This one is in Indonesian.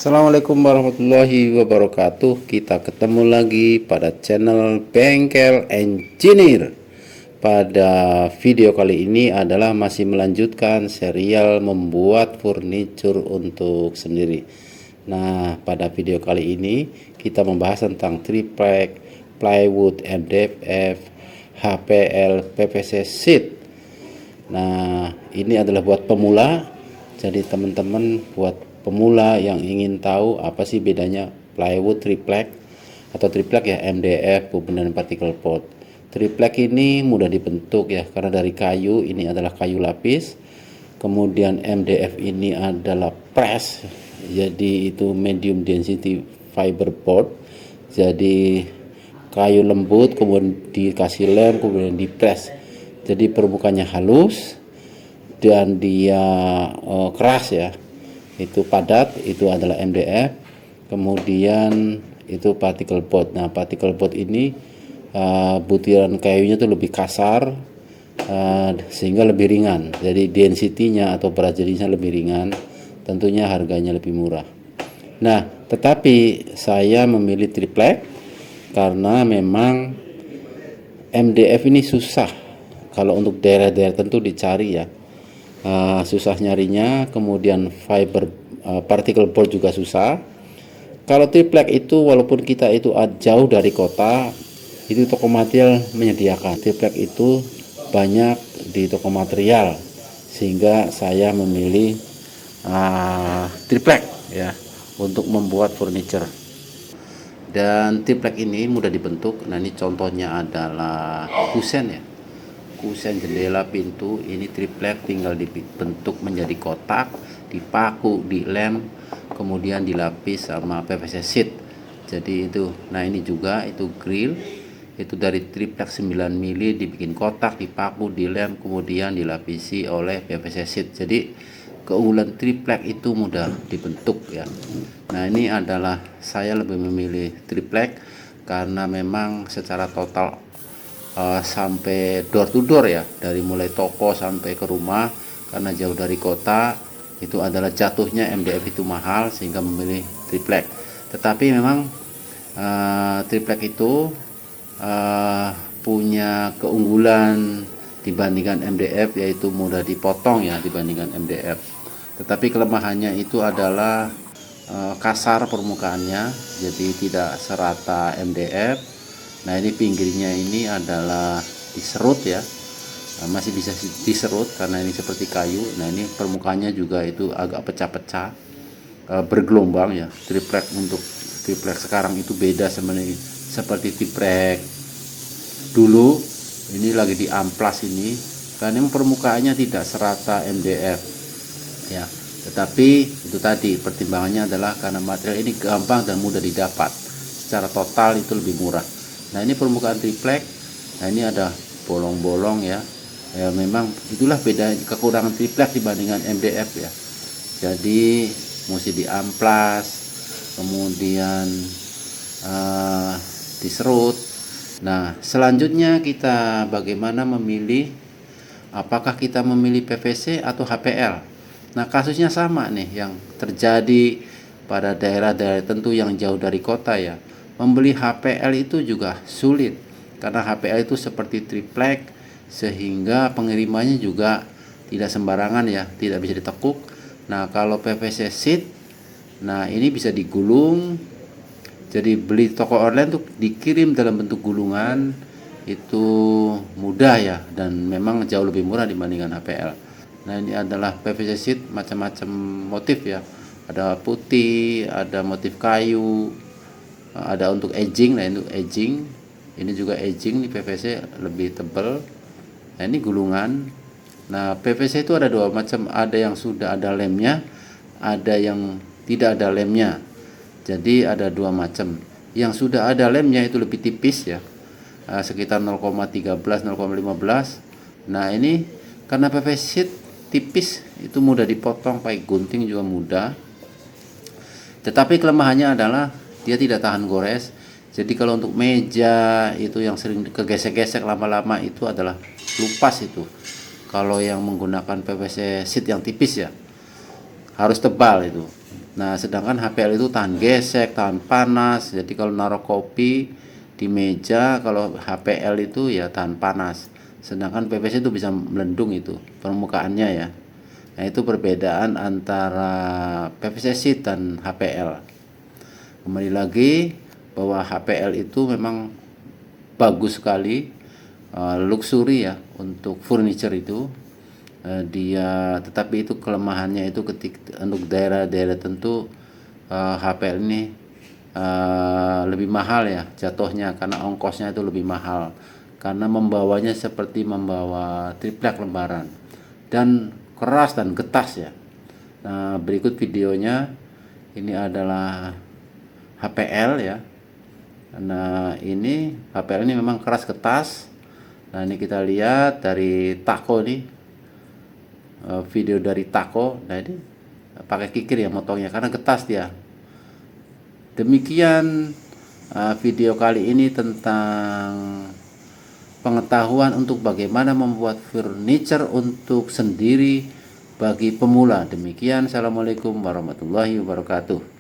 Assalamualaikum warahmatullahi wabarakatuh. Kita ketemu lagi pada channel Bengkel Engineer. Pada video kali ini adalah masih melanjutkan serial membuat furniture untuk sendiri. Nah, pada video kali ini kita membahas tentang triplek, plywood, MDF, HPL, PVC sheet. Nah, ini adalah buat pemula. Jadi teman-teman buat pemula yang ingin tahu apa sih bedanya plywood, triplek atau triplek ya, MDF, buben dan particle board. Triplek ini mudah dibentuk ya karena dari kayu, ini adalah kayu lapis. Kemudian MDF ini adalah press. Jadi itu medium density fiber board. Jadi kayu lembut kemudian dikasih lem kemudian di press. Jadi permukaannya halus dan dia keras ya, itu padat, itu adalah MDF. Kemudian itu particle board. Nah, particle board ini butiran kayunya itu lebih kasar sehingga lebih ringan. Jadi density-nya atau berat jadinya lebih ringan, tentunya harganya lebih murah. Nah, tetapi saya memilih triplek karena memang MDF ini susah kalau untuk daerah-daerah tentu dicari ya. Susah nyarinya. Kemudian fiber particle board juga susah. Kalau triplek itu walaupun kita itu jauh dari kota, itu toko material menyediakan. Triplek itu banyak di toko material sehingga saya memilih triplek ya untuk membuat furniture. Dan triplek ini mudah dibentuk. Nah, ini contohnya adalah kusen ya, kusen jendela pintu. Ini triplek tinggal dibentuk menjadi kotak, dipaku, dilem, kemudian dilapis sama PVC sheet. Jadi itu. Nah, ini juga itu grill, itu dari triplek 9 mili dibikin kotak, dipaku, dilem, kemudian dilapisi oleh PVC sheet. Jadi keunggulan triplek itu mudah dibentuk ya. Nah, ini adalah saya lebih memilih triplek karena memang secara total sampai door to door ya, dari mulai toko sampai ke rumah, karena jauh dari kota itu adalah jatuhnya MDF itu mahal sehingga memilih triplek. Tetapi memang triplek itu punya keunggulan dibandingkan MDF, yaitu mudah dipotong ya dibandingkan MDF. Tetapi kelemahannya itu adalah kasar permukaannya, jadi tidak serata MDF. Nah, ini pinggirnya ini adalah diserut ya, masih bisa diserut karena ini seperti kayu. Nah, ini permukaannya juga itu agak pecah-pecah, bergelombang ya. Triplek untuk triplek sekarang itu beda sebenarnya, seperti triplek dulu. Ini lagi di amplas ini karena permukaannya tidak serata MDF ya. Tetapi itu tadi pertimbangannya adalah karena material ini gampang dan mudah didapat, secara total itu lebih murah. Nah, ini permukaan triplek. Nah, ini ada bolong-bolong ya. Ya memang itulah beda kekurangan triplek dibandingkan MDF ya. Jadi mesti diamplas, kemudian diserut. Nah, selanjutnya kita bagaimana memilih, apakah kita memilih PVC atau HPL. Nah, kasusnya sama nih yang terjadi pada daerah-daerah tentu yang jauh dari kota ya. Membeli HPL itu juga sulit karena HPL itu seperti triplek sehingga pengirimannya juga tidak sembarangan ya, tidak bisa ditekuk. Nah, kalau PVC sheet, nah ini bisa digulung. Jadi beli toko online tuh dikirim dalam bentuk gulungan itu mudah ya, dan memang jauh lebih murah dibandingkan HPL. Nah, ini adalah PVC sheet macam-macam motif ya. Ada putih, ada motif kayu, ada untuk edging. Nah, untuk edging ini juga edging, di PVC lebih tebal. Nah, ini gulungan. Nah, PVC itu ada dua macam, ada yang sudah ada lemnya, ada yang tidak ada lemnya. Jadi ada dua macam. Yang sudah ada lemnya itu lebih tipis ya, sekitar 0,13 0,15. Nah, ini karena PVC sheet tipis itu mudah dipotong, pakai gunting juga mudah. Tetapi kelemahannya adalah dia tidak tahan gores. Jadi kalau untuk meja itu yang sering kegesek-gesek lama-lama itu adalah lupas itu. Kalau yang menggunakan PVC sheet yang tipis ya, harus tebal itu. Nah, sedangkan HPL itu tahan gesek, tahan panas. Jadi kalau naruh kopi di meja, kalau HPL itu ya tahan panas. Sedangkan PVC itu bisa melendung itu permukaannya ya. Nah, itu perbedaan antara PVC sheet dan HPL. Kembali lagi bahwa HPL itu memang bagus sekali, luxury ya untuk furniture itu. Dia tetapi itu kelemahannya itu ketika untuk daerah-daerah tentu HPL ini lebih mahal ya jatuhnya, karena ongkosnya itu lebih mahal, karena membawanya seperti membawa triplek lembaran dan keras dan getas ya. Nah, berikut videonya. Ini adalah HPL ya. Nah, ini HPL ini memang keras getas. Nah, ini kita lihat dari Taco nih, video dari Taco. Nah, ini pakai kikir ya motongnya karena getas dia. Demikian video kali ini tentang pengetahuan untuk bagaimana membuat furniture untuk sendiri bagi pemula. Demikian, assalamualaikum warahmatullahi wabarakatuh.